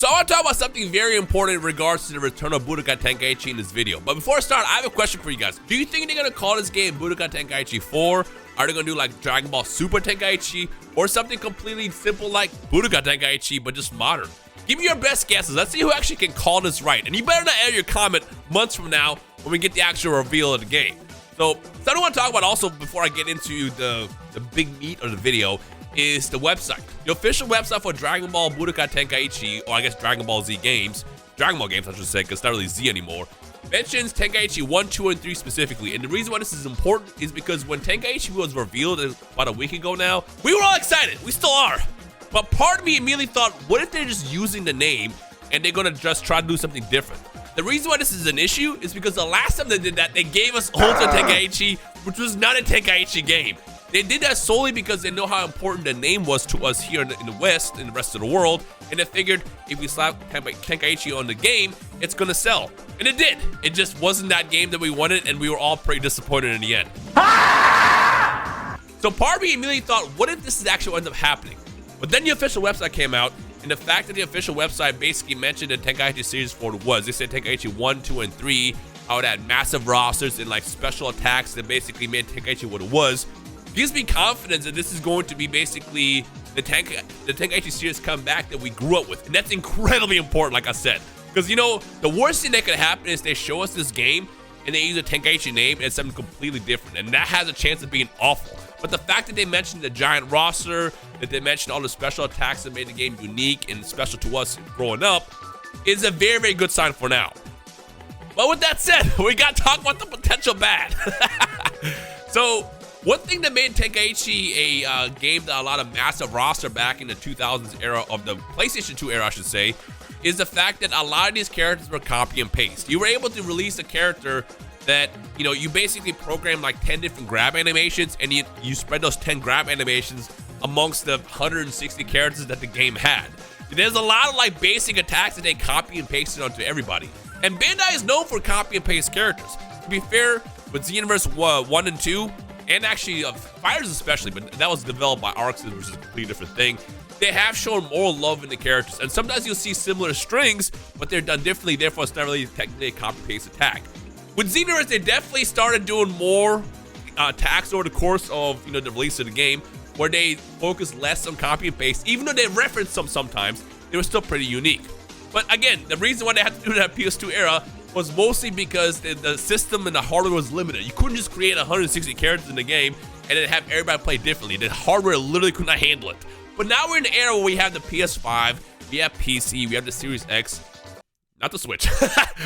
So I want to talk about something very important in regards to the return of Budokai Tenkaichi in this video. But before I start, I have a question for you guys. Do you think they're going to call this game Budokai Tenkaichi 4? Are they going to do like Dragon Ball Super Tenkaichi? Or something completely simple like Budokai Tenkaichi, but just modern? Give me your best guesses. Let's see who actually can call this right. And you better not add your comment months from now when we get the actual reveal of the game. So something I want to talk about also before I get into the big meat of the video is the website. The official website for Dragon Ball Budokai Tenkaichi, or I guess Dragon Ball Z games, Dragon Ball games I should say, because it's not really Z anymore, mentions Tenkaichi 1, 2, and 3 specifically. And the reason why this is important is because when Tenkaichi was revealed about a week ago now, we were all excited. We still are. But part of me immediately thought, what if they're just using the name and they're going to just try to do something different? The reason why this is an issue is because the last time they did that, they gave us Ultra Tenkaichi, which was not a Tenkaichi game. They did that solely because they know how important the name was to us here in the West and the rest of the world, and they figured if we slap Tenkaichi on the game, it's gonna sell. And it did. It just wasn't that game that we wanted, and we were all pretty disappointed in the end. So part of me immediately thought, what if this is actually what ends up happening? But then the official website came out, and the fact that the official website basically mentioned the Tenkaichi series for what it was. They said Tenkaichi 1, 2, and 3, how it had massive rosters and like special attacks that basically made Tenkaichi what it was. Gives me confidence that this is going to be basically the Tenkaichi series comeback that we grew up with. And that's incredibly important, like I said. Because, you know, the worst thing that could happen is they show us this game and they use a Tenkaichi name and it's something completely different. And that has a chance of being awful. But the fact that they mentioned the giant roster, that they mentioned all the special attacks that made the game unique and special to us growing up, is a very, very good sign for now. But with that said, we got to talk about the potential bad. So, one thing that made Tenkaichi a game that allowed a massive roster back in the 2000s era of the PlayStation 2 era, I should say, is the fact that a lot of these characters were copy and paste. You were able to release a character that, you know, you basically program like 10 different grab animations and you spread those 10 grab animations amongst the 160 characters that the game had. There's a lot of like basic attacks that they copy and pasted onto everybody. And Bandai is known for copy and paste characters. To be fair, with Xenoverse 1 and 2, and actually Fighters especially, but that was developed by ArcSys, which is a completely different thing. They have shown more love in the characters, and sometimes you'll see similar strings, but they're done differently, therefore it's not really technically a copy-paste attack. With Xenoverse, they definitely started doing more attacks over the course of, you know, the release of the game, where they focus less on copy and paste. Even though they reference some sometimes, they were still pretty unique. But again, the reason why they had to do that PS2 era was mostly because the system and the hardware was limited. You couldn't just create 160 characters in the game and then have everybody play differently. The hardware literally could not handle it. But now we're in an era where we have the PS5, we have PC, we have the Series X, not the Switch,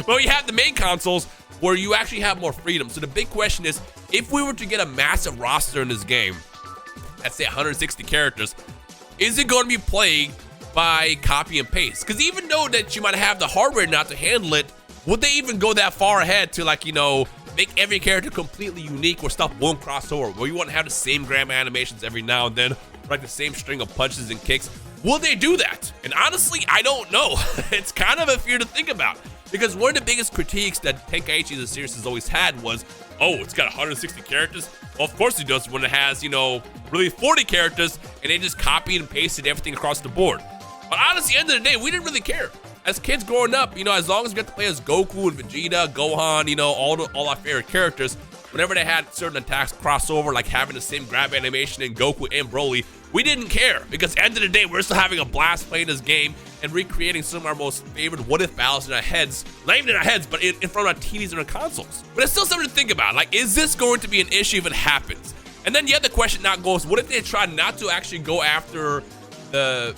but we have the main consoles where you actually have more freedom. So the big question is, if we were to get a massive roster in this game, let's say 160 characters, is it going to be plagued by copy and paste? Because even though that you might have the hardware not to handle it, would they even go that far ahead to, like, you know, make every character completely unique where stuff won't cross over, where you want to have the same grab animations every now and then, like the same string of punches and kicks? Will they do that? And honestly, I don't know. It's kind of a fear to think about, because one of the biggest critiques that Tenkaichi the series has always had was, oh, it's got 160 characters. Well, of course it does when it has, you know, really 40 characters and they just copied and pasted everything across the board. But honestly, at the end of the day, we didn't really care. As kids growing up, you know, as long as we got to play as Goku and Vegeta, Gohan, you know, all our favorite characters, whenever they had certain attacks crossover, like having the same grab animation in Goku and Broly, we didn't care, because at the end of the day, we're still having a blast playing this game and recreating some of our most favorite what-if battles in our heads, not even in our heads, but in front of our TVs and our consoles. But it's still something to think about. Like, is this going to be an issue if it happens? And then the other question now goes, what if they try not to actually go after the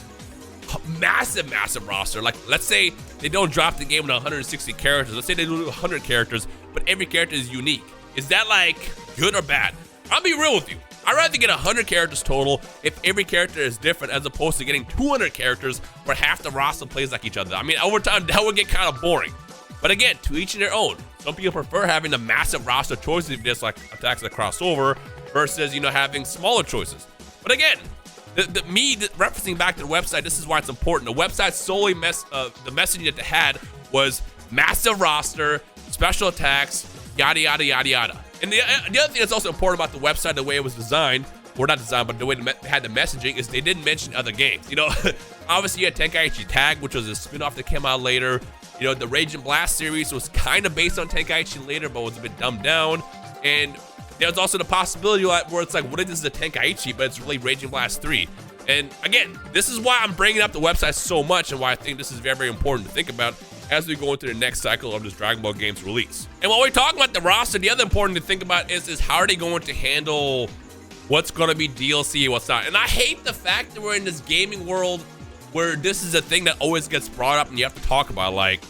massive roster? Like, let's say they don't drop the game with 160 characters. Let's say they do 100 characters, but every character is unique. Is that, like, good or bad? I'll be real with you. I'd rather get 100 characters total if every character is different, as opposed to getting 200 characters where half the roster plays like each other. I mean, over time, that would get kind of boring. But again, to each their own. Some people prefer having the massive roster choices if there's like attacks that cross over versus, you know, having smaller choices. But again, referencing back to the website, this is why it's important. The website solely the messaging that they had was massive roster, special attacks, yada, yada, yada, yada. And the other thing that's also important about the website, the way it was designed, or not design, but the way they had the messaging is they didn't mention other games. You know, obviously you had Tenkaichi Tag, which was a spin-off that came out later. You know, the Rage and Blast series was kind of based on Tenkaichi later, but was a bit dumbed down. And there's also the possibility where it's like, what if this is a Tenkaichi, but it's really Rage and Blast 3? And again, this is why I'm bringing up the website so much, and why I think this is very, very important to think about as we go into the next cycle of this Dragon Ball game's release. And while we talk about the roster, the other important to think about is how are they going to handle what's going to be DLC and what's not. And I hate the fact that we're in this gaming world where this is a thing that always gets brought up and you have to talk about. Like,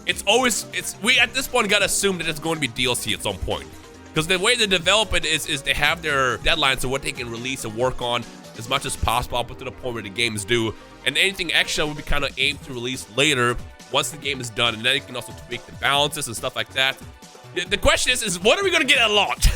we at this point got to assume that it's going to be DLC at some point. Because the way they develop it is they have their deadlines of what they can release and work on as much as possible up to the point where the game is due. And anything extra will be kind of aimed to release later once the game is done. And then you can also tweak the balances and stuff like that. The question is what are we going to get at launch?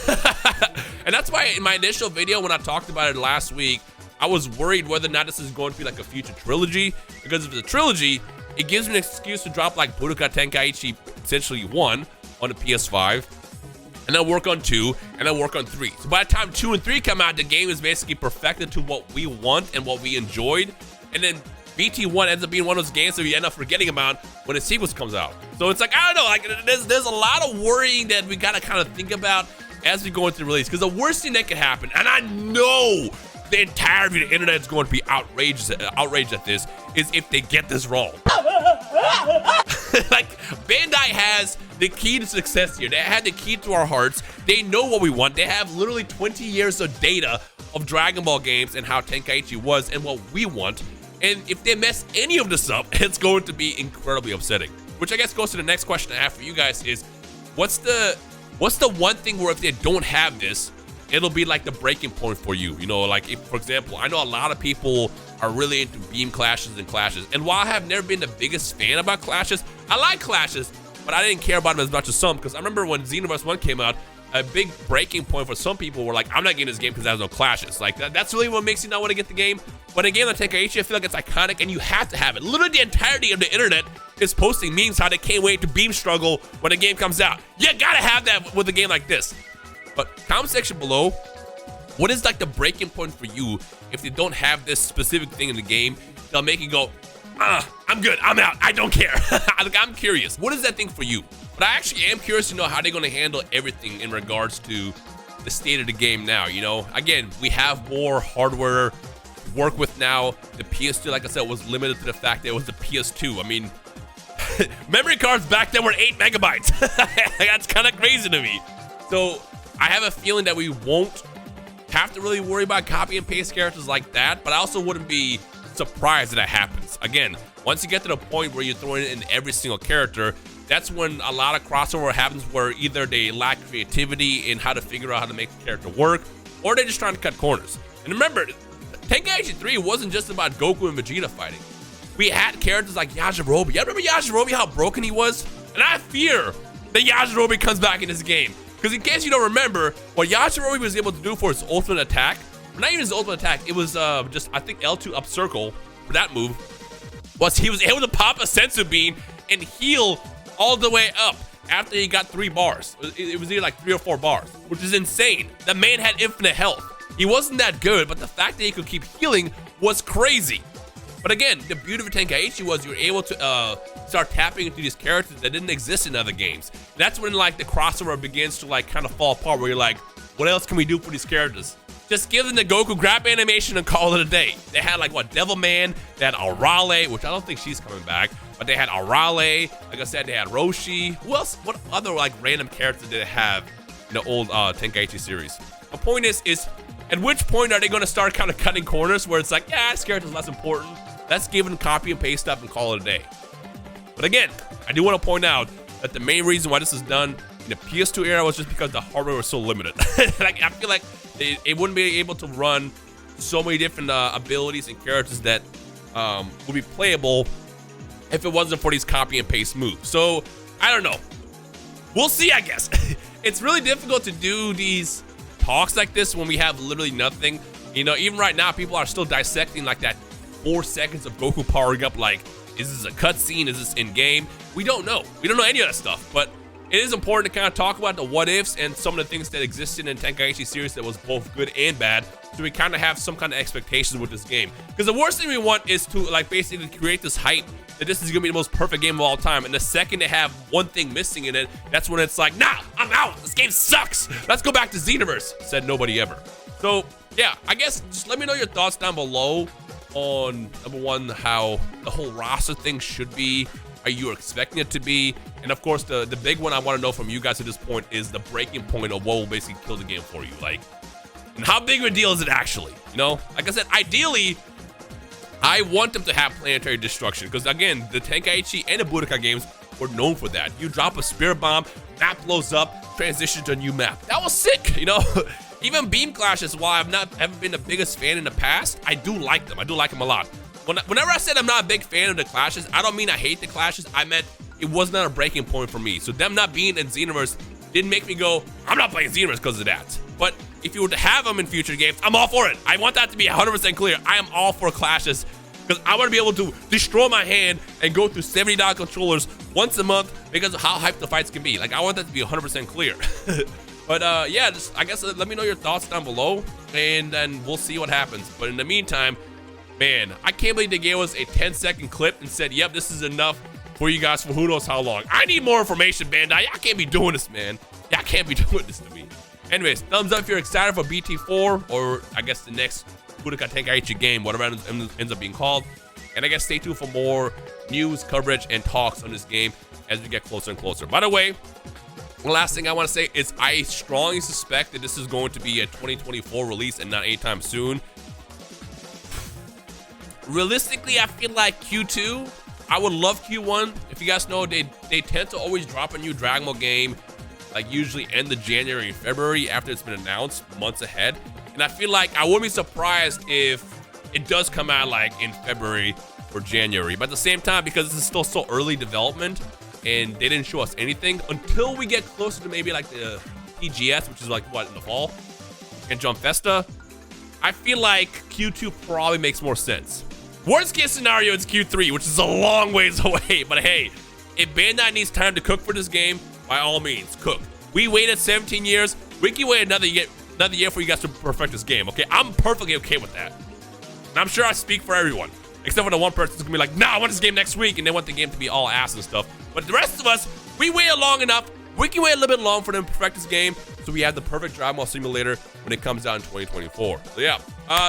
And that's why in my initial video when I talked about it last week, I was worried whether or not this is going to be like a future trilogy. Because if it's a trilogy, it gives me an excuse to drop like Budokai Tenkaichi essentially 1 on the PS5. And then work on 2, and then work on 3. So by the time 2 and 3 come out, the game is basically perfected to what we want and what we enjoyed. And then BT1 ends up being one of those games that we end up forgetting about when the sequence comes out. So it's like, I don't know, like there's a lot of worrying that we gotta kind of think about as we go into the release. Because the worst thing that could happen, and I know the entirety of the internet is going to be outraged at this, is if they get this wrong. Like, Bandai has the key to success here. They had the key to our hearts. They know what we want. They have literally 20 years of data of Dragon Ball games and how Tenkaichi was and what we want. And if they mess any of this up, it's going to be incredibly upsetting. Which I guess goes to the next question I have for you guys is, what's the one thing where if they don't have this, it'll be like the breaking point for you? You know, like if, for example, I know a lot of people are really into beam clashes and clashes. And while I have never been the biggest fan about clashes, I like clashes, but I didn't care about them as much as some. Because I remember when Xenoverse 1 came out, a big breaking point for some people were like, I'm not getting this game because there's no clashes. Like that's really what makes you not want to get the game. But a game like Tenkaichi, I feel like it's iconic and you have to have it. Literally the entirety of the internet is posting memes how they can't wait to beam struggle when a game comes out. You gotta have that with a game like this. But comment section below, what is like the breaking point for you if they don't have this specific thing in the game? They'll make you go, I'm good, I'm out, I don't care. I'm curious, what is that thing for you? But I actually am curious to know how they're gonna handle everything in regards to the state of the game now, you know? Again, we have more hardware to work with now. The PS2, like I said, was limited to the fact that it was the PS2. I mean, memory cards back then were 8 megabytes. That's kind of crazy to me. So I have a feeling that we won't have to really worry about copy and paste characters like that, but I also wouldn't be surprised that that happens. Again, once you get to the point where you're throwing it in every single character, that's when a lot of crossover happens where either they lack creativity in how to figure out how to make the character work, or they're just trying to cut corners. And remember, Tenkaichi 3 wasn't just about Goku and Vegeta fighting. We had characters like Yajirobe. You remember Yajirobe, how broken he was? And I fear that Yajirobe comes back in this game. Because in case you don't remember, what Yajirobe was able to do for his ultimate attack, or not even his ultimate attack, it was just, I think, L2 up circle for that move, was he was able to pop a Sensu Bean and heal all the way up after he got 3 bars. It was either like 3 or 4 bars, which is insane. The man had infinite health. He wasn't that good, but the fact that he could keep healing was crazy. But again, the beauty of Tenkaichi was you were able to start tapping into these characters that didn't exist in other games. That's when like the crossover begins to like kind of fall apart, where you're like, what else can we do for these characters? Just give them the Goku grab animation and call it a day. They had like what, Devilman, they had Arale, which I don't think she's coming back, but they had Arale, like I said, they had Roshi. Who else, what other like random characters did they have in the old Tenkaichi series? The point is at which point are they gonna start kind of cutting corners where it's like, yeah, this character's less important. Let's give them copy and paste stuff and call it a day. But again, I do want to point out that the main reason why this is done in the PS2 era was just because the hardware was so limited. Like, I feel like it wouldn't be able to run so many different abilities and characters that would be playable if it wasn't for these copy and paste moves. So, I don't know. We'll see, I guess. It's really difficult to do these talks like this when we have literally nothing. You know, even right now, people are still dissecting like that 4 seconds of Goku powering up. Like, is this a cutscene? Is this in game? We don't know. We don't know any of that stuff. But it is important to kind of talk about the what ifs and some of the things that existed in Tenkaichi series that was both good and bad, so we kind of have some kind of expectations with this game. Because the worst thing we want is to like basically create this hype that this is gonna be the most perfect game of all time, and the second they have one thing missing in it, that's when it's like, nah, I'm out, this game sucks, let's go back to Xenoverse, said nobody ever. So yeah, I guess just let me know your thoughts down below on, number one, how the whole roster thing should be, how you are expecting it to be, and of course the big one I want to know from you guys at this point is the breaking point of what will basically kill the game for you, like, and how big of a deal is it actually, you know? Like I said, ideally I want them to have planetary destruction, because again, the Tenkaichi and the Budokai games were known for that. You drop a spirit bomb, map blows up, transition to a new map. That was sick, you know? Even beam clashes, while I've haven't been the biggest fan in the past, I do like them. I do like them a lot. Whenever I said I'm not a big fan of the clashes, I don't mean I hate the clashes. I meant it was not a breaking point for me. So them not being in Xenoverse didn't make me go, I'm not playing Xenoverse because of that. But if you were to have them in future games, I'm all for it. I want that to be 100% clear. I am all for clashes because I want to be able to destroy my hand and go through $70 controllers once a month because of how hyped the fights can be. Like, I want that to be 100% clear. But yeah, just I guess let me know your thoughts down below, and then we'll see what happens. But in the meantime, man, I can't believe they gave us a 10-second clip and said, yep, this is enough for you guys for who knows how long. I need more information, Bandai. Y'all can't be doing this, man. Y'all can't be doing this to me. Anyways, thumbs up if you're excited for BT4, or I guess the next Budokai Tenkaichi game, whatever it ends up being called. And I guess stay tuned for more news, coverage, and talks on this game as we get closer and closer. By the way, the last thing I want to say is I strongly suspect that this is going to be a 2024 release and not anytime soon. Realistically, I feel like Q2. I would love Q1. If you guys know, they tend to always drop a new Dragon Ball game, like usually end of January and February after it's been announced months ahead. And I feel like I wouldn't be surprised if it does come out like in February or January. But at the same time, because this is still so early development and they didn't show us anything until we get closer to maybe like the TGS, which is like what, in the fall, and Jump Festa, I feel like Q2 probably makes more sense. Worst case scenario, it's Q3, which is a long ways away. But hey, if Bandai needs time to cook for this game, by all means, cook. We waited 17 years. We can wait another year for you guys to perfect this game, okay? I'm perfectly okay with that. And I'm sure I speak for everyone, except for the one person who's gonna be like, nah, I want this game next week, and they want the game to be all ass and stuff. But the rest of us, we waited long enough. We can wait a little bit long for them to perfect this game, so we have the perfect Dragon Ball Simulator when it comes out in 2024. So yeah,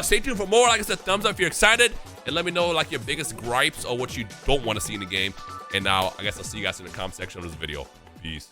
stay tuned for more. Like I said, thumbs up if you're excited, and let me know like your biggest gripes or what you don't want to see in the game. And now, I guess I'll see you guys in the comment section of this video. Peace.